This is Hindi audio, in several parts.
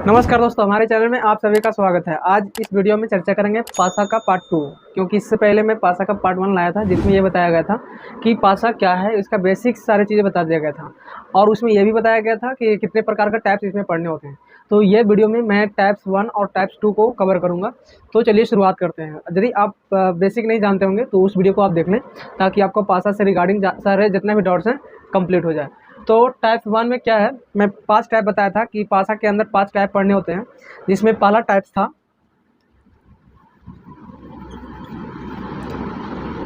नमस्कार दोस्तों, हमारे चैनल में आप सभी का स्वागत है। आज इस वीडियो में चर्चा करेंगे पासा का पार्ट 2, क्योंकि इससे पहले मैं पासा का पार्ट 1 लाया था जिसमें ये बताया गया था कि पासा क्या है, इसका बेसिक सारी चीज़ें बता दिया गया था और उसमें यह भी बताया गया था कि कितने प्रकार का टाइप्स इसमें पढ़ने होते हैं। तो ये वीडियो में मैं टाइप्स 1 और टाइप्स 2 को कवर करूँगा। तो चलिए शुरुआत करते हैं। यदि आप बेसिक नहीं जानते होंगे तो उस वीडियो को आप देख लें, ताकि आपको पासा से रिगार्डिंग सारे जितने भी डाउट्स हैं कंप्लीट हो जाए। तो टाइप 1 में क्या है, मैं 5 टाइप बताया था कि पासा के अंदर 5 टाइप पढ़ने होते हैं, जिसमें पहला टाइप्स था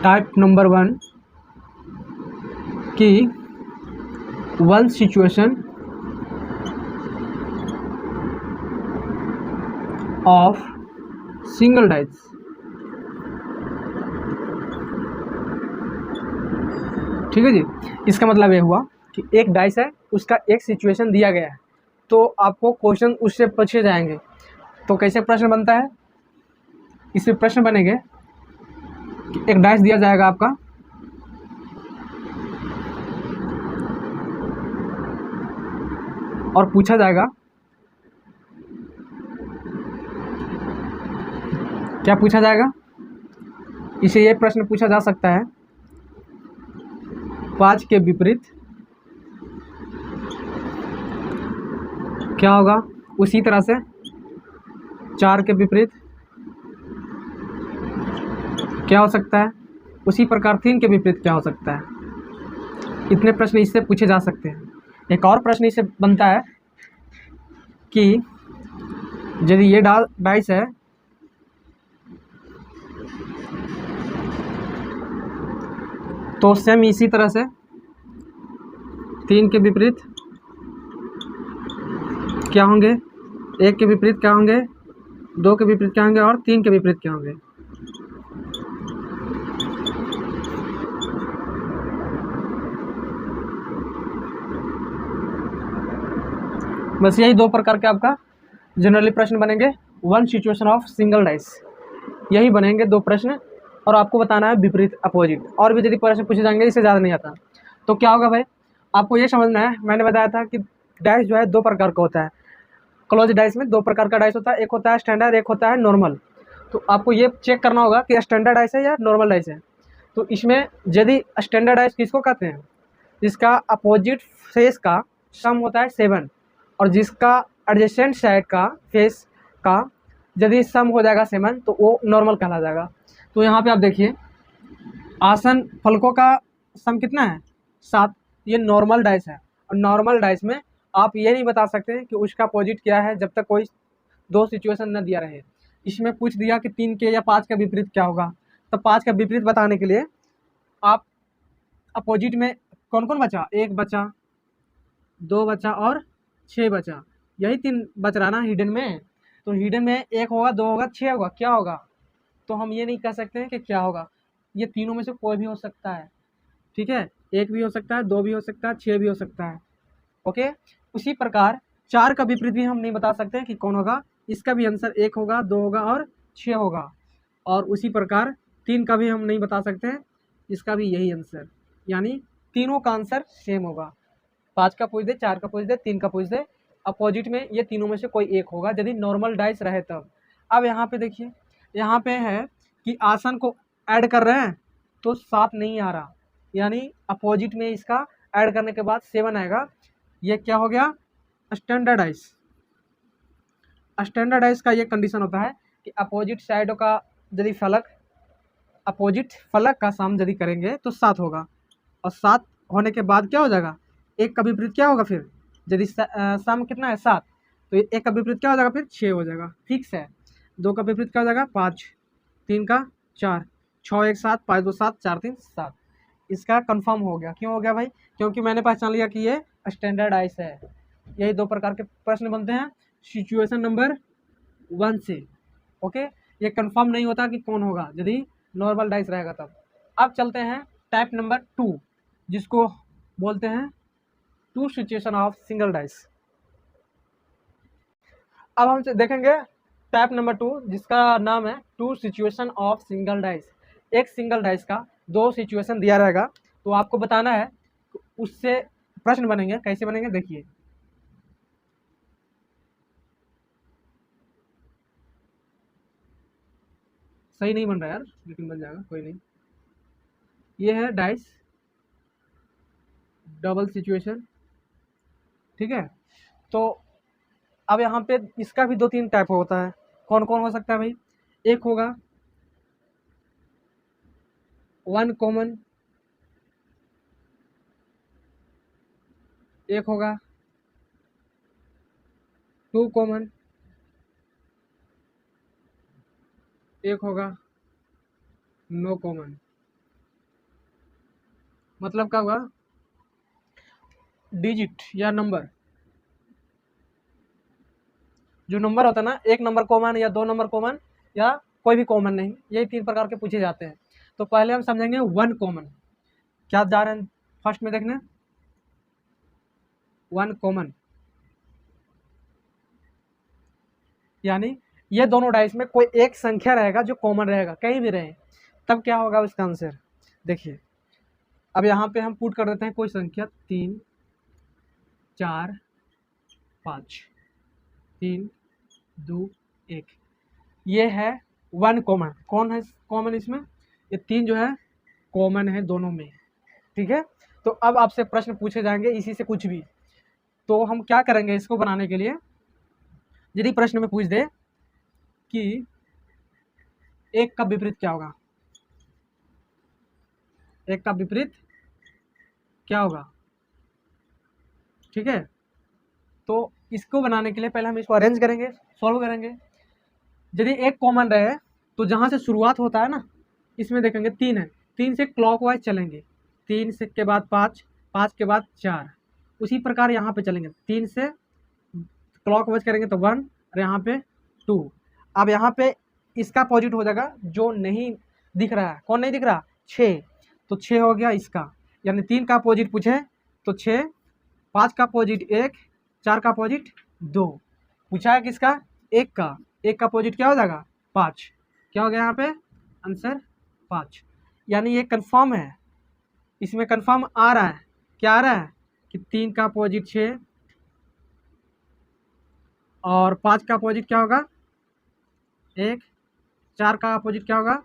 टाइप नंबर 1 की one situation of single dice. ठीक है जी, इसका मतलब ये हुआ कि एक डाइस है, उसका एक सिचुएशन दिया गया है, तो आपको क्वेश्चन उससे पूछे जाएंगे। तो कैसे प्रश्न बनता है, इसमें प्रश्न बनेंगे कि एक डाइस दिया जाएगा आपका, और पूछा जाएगा, क्या पूछा जाएगा, इसे ये प्रश्न पूछा जा सकता है 5 के विपरीत क्या होगा, उसी तरह से 4 के विपरीत क्या हो सकता है, उसी प्रकार 3 के विपरीत क्या हो सकता है। इतने प्रश्न इससे पूछे जा सकते हैं। एक और प्रश्न इससे बनता है कि यदि ये डाइस है तो सेम इसी तरह से 3 के विपरीत क्या होंगे, 1 के विपरीत क्या होंगे, 2 के विपरीत क्या होंगे और 3 के विपरीत क्या होंगे। बस यही 2 प्रकार के आपका जनरली प्रश्न बनेंगे। One situation of single dice, यही बनेंगे 2 प्रश्न, और आपको बताना है विपरीत अपोजिट। और भी यदि प्रश्न पूछे जाएंगे, इससे ज़्यादा नहीं आता। तो क्या होगा भाई, आपको ये समझना है, मैंने बताया था कि डाइस जो है 2 प्रकार का होता है। क्लोज डाइस में 2 प्रकार का डाइस होता है, एक होता है स्टैंडर्ड, एक होता है नॉर्मल। तो आपको ये चेक करना होगा कि स्टैंडर्ड डाइस है या नॉर्मल डाइस है। तो इसमें यदि स्टैंडर्ड डाइस किसको कहते हैं, जिसका अपोजिट फेस का सम होता है 7, और जिसका एडजेसेंट साइड का फेस का यदि सम हो जाएगा 7 तो वो नॉर्मल कहला जाएगा। तो यहाँ पे आप देखिए, आसन फलकों का सम कितना है, 7, ये नॉर्मल डाइस है। और नॉर्मल डाइस में आप ये नहीं बता सकते कि उसका अपोजिट क्या है जब तक कोई 2 सिचुएशन न दिया रहे। इसमें पूछ दिया कि 3 के या 5 का विपरीत क्या होगा, तो 5 का विपरीत बताने के लिए आप अपोजिट में कौन कौन बचा, 1 बचा, 2 बचा और 6 बचा, यही 3 बच रहा ना हिडन में। तो हिडन में 1 होगा, 2 होगा, 6 होगा, क्या होगा। तो हम ये नहीं कह सकते हैं कि क्या होगा, ये तीनों में से कोई भी हो सकता है। ठीक है, 1 भी हो सकता है, 2 भी हो सकता है, 6 भी हो सकता है। ओके, उसी प्रकार 4 का विपरीत भी हम नहीं बता सकते कि कौन होगा, इसका भी आंसर 1 होगा, 2 होगा और 6 होगा। और उसी प्रकार 3 का भी हम नहीं बता सकते, इसका भी यही आंसर, यानी तीनों का आंसर सेम होगा। 5 का पूछ दे, 4 का पूछ दे, 3 का पूछ दे, अपोजिट में ये तीनों में से कोई एक होगा यदि नॉर्मल डाइस रहे तब। अब यहाँ पे देखिए, यहाँ पे है कि आसन को ऐड कर रहे हैं तो 7 नहीं आ रहा, यानी अपोजिट में इसका ऐड करने के बाद 7 आएगा। ये क्या हो गया, स्टैंडर्ड डाइस। स्टैंडर्ड डाइस का ये कंडीशन होता है कि अपोजिट साइडों का यदि अपोजिट फलक का सम यदि करेंगे तो 7 होगा, और 7 होने के बाद क्या हो जाएगा, 1 का विपरीत क्या होगा, फिर यदि सम कितना है 7, तो 1 का विपरीत क्या हो जाएगा, फिर 6 हो जाएगा, फिक्स है। 2 का विपरीत क्या हो जाएगा, 5, 3 का 4, 6 1 7, 5 2 7, 4 3 7। इसका कंफर्म हो गया। क्यों हो गया भाई, क्योंकि मैंने पहचान लिया कि ये स्टैंडर्ड डाइस है। यही 2 प्रकार के प्रश्न बनते हैं सिचुएशन नंबर 1 से। ओके, ये कंफर्म नहीं होता कि कौन होगा यदि नॉर्मल डाइस रहेगा तब। अब चलते हैं टाइप नंबर 2, जिसको बोलते हैं 2 सिचुएशन ऑफ सिंगल डाइस। अब हम देखेंगे टाइप नंबर 2, जिसका नाम है 2 सिचुएशन ऑफ सिंगल डाइस। एक सिंगल डाइस का 2 सिचुएशन दिया रहेगा, तो आपको बताना है, उससे प्रश्न बनेंगे। कैसे बनेंगे देखिए, सही नहीं बन रहा यार, लेकिन बन जाएगा, कोई नहीं। ये है डाइस डबल सिचुएशन, ठीक है। तो अब यहाँ पे इसका भी 2-3 टाइप होता है। कौन कौन हो सकता है भाई? एक होगा वन कॉमन, एक होगा टू कॉमन, एक होगा नो कॉमन। मतलब क्या हुआ, डिजिट या नंबर, जो नंबर होता है ना, एक नंबर कॉमन या 2 नंबर कॉमन या कोई भी कॉमन नहीं, यही 3 प्रकार के पूछे जाते हैं। तो पहले हम समझेंगे वन कॉमन। क्या जा रहे हैं फर्स्ट में देखने? वन कॉमन यानी ये दोनों डाइस में कोई एक संख्या रहेगा जो कॉमन रहेगा, कहीं भी रहे, तब क्या होगा उसका आंसर। देखिए अब यहाँ पे हम पुट कर देते हैं कोई संख्या 3 4 5, 3 2 1, ये है वन कॉमन। कौन है कॉमन इसमें? ये 3 जो है कॉमन है दोनों में, ठीक है। तो अब आपसे प्रश्न पूछे जाएंगे इसी से कुछ भी, तो हम क्या करेंगे इसको बनाने के लिए, यदि प्रश्न में पूछ दे कि एक का विपरीत क्या होगा, एक का विपरीत क्या होगा, ठीक है। तो इसको बनाने के लिए पहले हम इसको अरेंज करेंगे, सॉल्व करेंगे। यदि एक कॉमन रहे तो जहाँ से शुरुआत होता है ना, इसमें देखेंगे 3 है, 3 से क्लॉकवाइज चलेंगे, 3 से के बाद 5, 5 के बाद 4, उसी प्रकार यहाँ पे चलेंगे, 3 से क्लॉकवाइज करेंगे तो 1 और यहाँ पे 2। अब यहाँ पे इसका अपोजिट हो जाएगा जो नहीं दिख रहा है। कौन नहीं दिख रहा? 6, तो 6 हो गया इसका, यानी 3 का अपोजिट पूछे तो 6, 5 का अपोजिट 1, 4 का अपोजिट 2। पूछा है किसका? एक का, एक का अपोजिट क्या हो जाएगा? 5। क्या हो गया यहाँ पे आंसर? 5। यानी ये कंफर्म है, इसमें कंफर्म आ रहा है। क्या आ रहा है कि 3 का अपोजिट 6 और 5 का अपोजिट क्या होगा? 1, 4 का अपोजिट क्या होगा?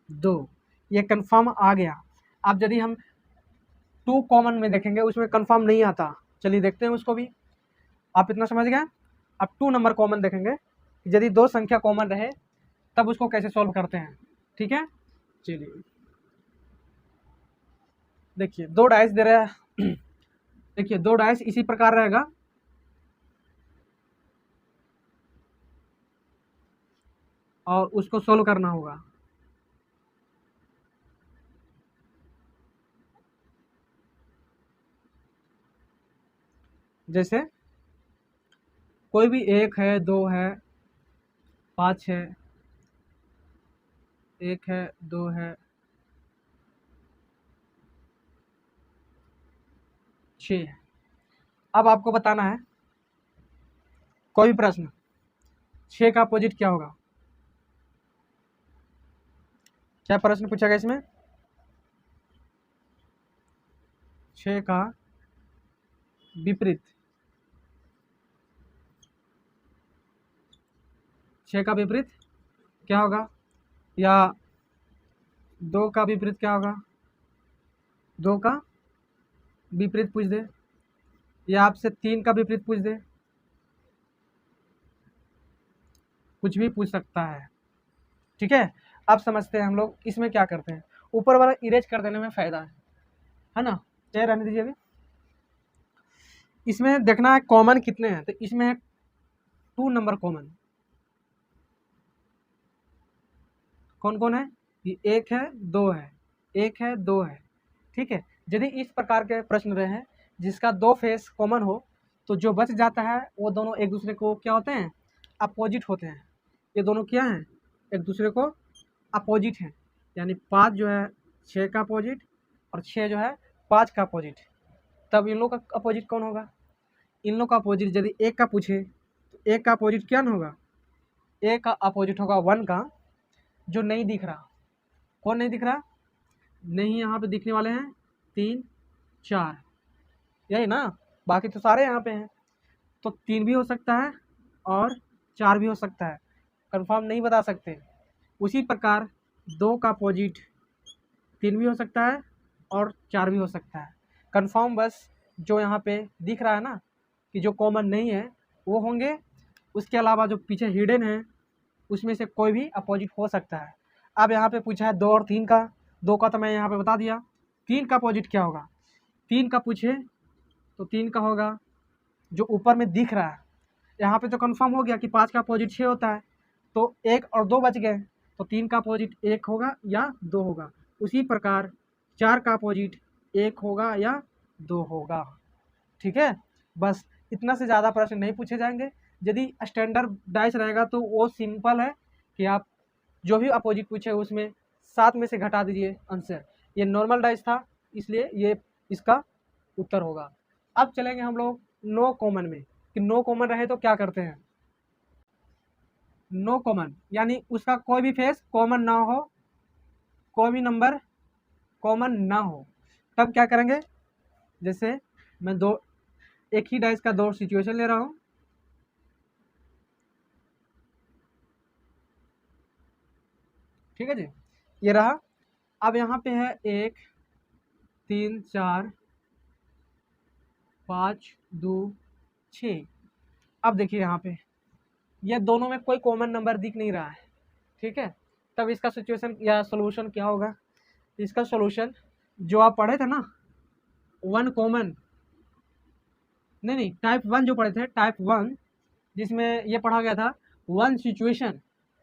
2। ये कंफर्म आ गया। अब यदि हम 2 कॉमन में देखेंगे उसमें कंफर्म नहीं आता, चलिए देखते हैं उसको भी। आप इतना समझ गए। अब 2 नंबर कॉमन देखेंगे, यदि 2 संख्या कॉमन रहे तब उसको कैसे सॉल्व करते हैं, ठीक है। चलिए देखिए 2 डाइस दे रहा है देखिए 2 डाइस इसी प्रकार रहेगा, और उसको सोल्व करना होगा। जैसे कोई भी 1 है, 2 है, 5 है, 1 है, 2 है, 6 है। अब आपको बताना है कोई भी प्रश्न, 6 का अपोजिट क्या होगा। क्या प्रश्न पूछा गया इसमें? 6 का विपरीत, 6 का विपरीत क्या होगा, या 2 का विपरीत क्या होगा, 2 का विपरीत पूछ दे, या आपसे 3 का विपरीत पूछ दे, कुछ भी पूछ सकता है, ठीक है। अब समझते हैं हम लोग इसमें क्या करते हैं। ऊपर वाला इरेज कर देने में फ़ायदा है ना। चाहे रहने दीजिए अभी। इसमें देखना है कॉमन कितने हैं, तो इसमें है 2 नंबर कॉमन। कौन कौन है? ये 1 है, 2 है, 1 है, 2 है, ठीक है। यदि इस प्रकार के प्रश्न रहे हैं जिसका 2 फेस कॉमन हो, तो जो बच जाता है वो दोनों एक दूसरे को क्या होते हैं? अपोजिट होते हैं। ये दोनों क्या हैं? एक दूसरे को अपोजिट हैं। यानी 5 जो है 6 का अपोजिट, और 6 जो है 5 का अपोजिट। तब इन लोग का अपोजिट कौन होगा? इन लोग का अपोजिट यदि 1 का पूछे तो 1 का अपोजिट क्या ना होगा? 1 का अपोजिट होगा 1 का, जो नहीं दिख रहा। कौन नहीं दिख रहा? नहीं, यहाँ पे दिखने वाले हैं 3 4, यही ना, बाकी तो सारे यहाँ पे हैं। तो 3 भी हो सकता है और 4 भी हो सकता है, कंफर्म नहीं बता सकते। उसी प्रकार 2 का अपोजिट 3 भी हो सकता है और 4 भी हो सकता है। कंफर्म बस जो यहाँ पे दिख रहा है ना कि जो कॉमन नहीं है वो होंगे, उसके अलावा जो पीछे हिडन है उसमें से कोई भी अपोजिट हो सकता है। अब यहाँ पे पूछा है 2 और 3 का। 2 का तो मैं यहाँ पे बता दिया। 3 का अपोजिट क्या होगा? 3 का पूछे तो 3 का होगा जो ऊपर में दिख रहा है। यहाँ पे तो कंफर्म हो गया कि 5 का अपोजिट 6 होता है, तो 1 और 2 बच गए, तो 3 का अपोजिट 1 होगा या 2 होगा। उसी प्रकार 4 का अपोजिट 1 होगा या 2 होगा। ठीक है, बस इतना से ज़्यादा प्रश्न नहीं पूछे जाएंगे। यदि स्टैंडर्ड डाइस रहेगा तो वो सिंपल है कि आप जो भी अपोजिट पूछे उसमें 7 में से घटा दीजिए आंसर। ये नॉर्मल डाइस था इसलिए ये इसका उत्तर होगा। अब चलेंगे हम लोग नो कॉमन में कि नो कॉमन रहे तो क्या करते हैं। नो कॉमन यानी उसका कोई भी फेस कॉमन ना हो, कोई भी नंबर कॉमन ना हो, तब क्या करेंगे। जैसे मैं एक ही डाइस का 2 सिचुएशन ले रहा हूँ। ठीक है जी, ये रहा। अब यहाँ पे है 1 3 4 5 2 6। अब देखिए यहाँ पे ये दोनों में कोई कॉमन नंबर दिख नहीं रहा है। ठीक है, तब इसका सिचुएशन या सोल्यूशन क्या होगा। इसका सोल्यूशन जो आप पढ़े थे ना 1 कॉमन, नहीं टाइप 1 जो पढ़े थे, टाइप 1 जिसमें ये पढ़ा गया था 1 सिचुएशन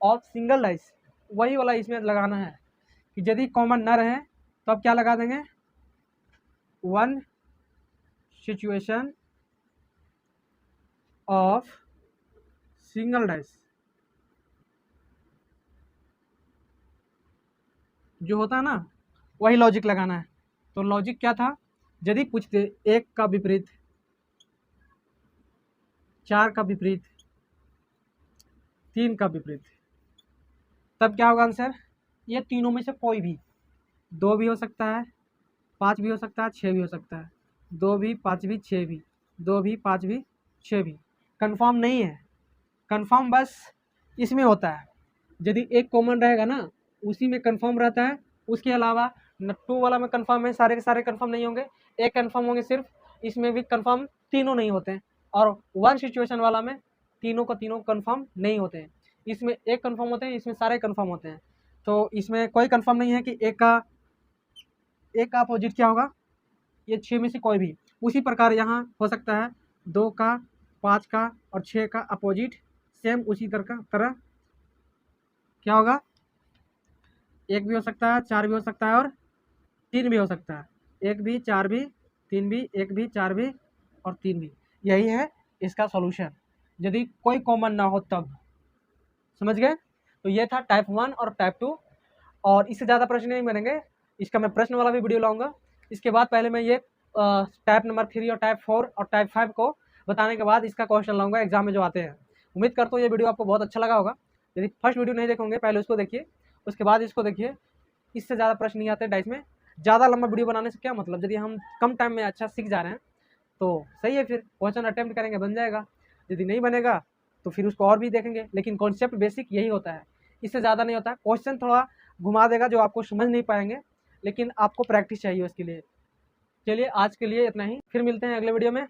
ऑफ सिंगल डाइस, वही वाला इसमें लगाना है कि यदि कॉमन ना रहे तो अब क्या लगा देंगे 1 सिचुएशन ऑफ सिंगल डाइस जो होता है ना, वही लॉजिक लगाना है। तो लॉजिक क्या था, यदि पूछते 1 का विपरीत, 4 का विपरीत, 3 का विपरीत, तब क्या होगा आंसर। ये तीनों में से कोई भी, 2 भी हो सकता है, 5 भी हो सकता है, 6 भी हो सकता है। 2 भी, 5 भी, 6 भी, 2 भी, 5 भी, 6 भी। कंफर्म नहीं है, कंफर्म बस इसमें होता है यदि एक कॉमन रहेगा ना उसी में कंफर्म रहता है। उसके अलावा 2 वाला में कंफर्म है, सारे के सारे कंफर्म नहीं होंगे, एक कंफर्म होंगे सिर्फ, इसमें भी कंफर्म तीनों नहीं होते हैं। और 1 सिचुएशन वाला में तीनों का तीनों कंफर्म नहीं होते हैं, इसमें एक कंफर्म होते हैं, इसमें सारे कंफर्म होते हैं। तो इसमें कोई कंफर्म नहीं है कि एक का अपोजिट क्या होगा, ये 6 में से कोई भी। उसी प्रकार यहाँ हो सकता है 2 का, 5 का और 6 का अपोजिट सेम उसी तरह क्या होगा, 1 भी हो सकता है, 4 भी हो सकता है और 3 भी हो सकता है। 1 भी, 4 भी, 3 भी, 1 भी, 4 भी और 3 भी। यही है इसका सॉल्यूशन यदि कोई कॉमन ना हो तब। समझ गए। तो ये था टाइप 1 और टाइप 2, और इससे ज़्यादा प्रश्न नहीं बनेंगे, इसका मैं प्रश्न वाला भी वीडियो लाऊंगा। इसके बाद पहले मैं ये टाइप नंबर 3 और टाइप 4 और टाइप 5 को बताने के बाद इसका क्वेश्चन लाऊंगा एग्जाम में जो आते हैं। उम्मीद करता हूँ ये वीडियो आपको बहुत अच्छा लगा होगा। यदि फर्स्ट वीडियो नहीं देखोगे पहले उसको देखिए, उसके बाद इसको देखिए। इससे ज़्यादा प्रश्न नहीं आते डाइस में। ज़्यादा लंबा वीडियो बनाने से क्या मतलब, यदि हम कम टाइम में अच्छा सीख जा रहे हैं तो सही है, फिर क्वेश्चन अटेम्प्ट करेंगे बन जाएगा। यदि नहीं बनेगा तो फिर उसको और भी देखेंगे, लेकिन कॉन्सेप्ट बेसिक यही होता है, इससे ज़्यादा नहीं होता है। क्वेश्चन थोड़ा घुमा देगा जो आपको समझ नहीं पाएंगे, लेकिन आपको प्रैक्टिस चाहिए उसके लिए। चलिए आज के लिए इतना ही, फिर मिलते हैं अगले वीडियो में।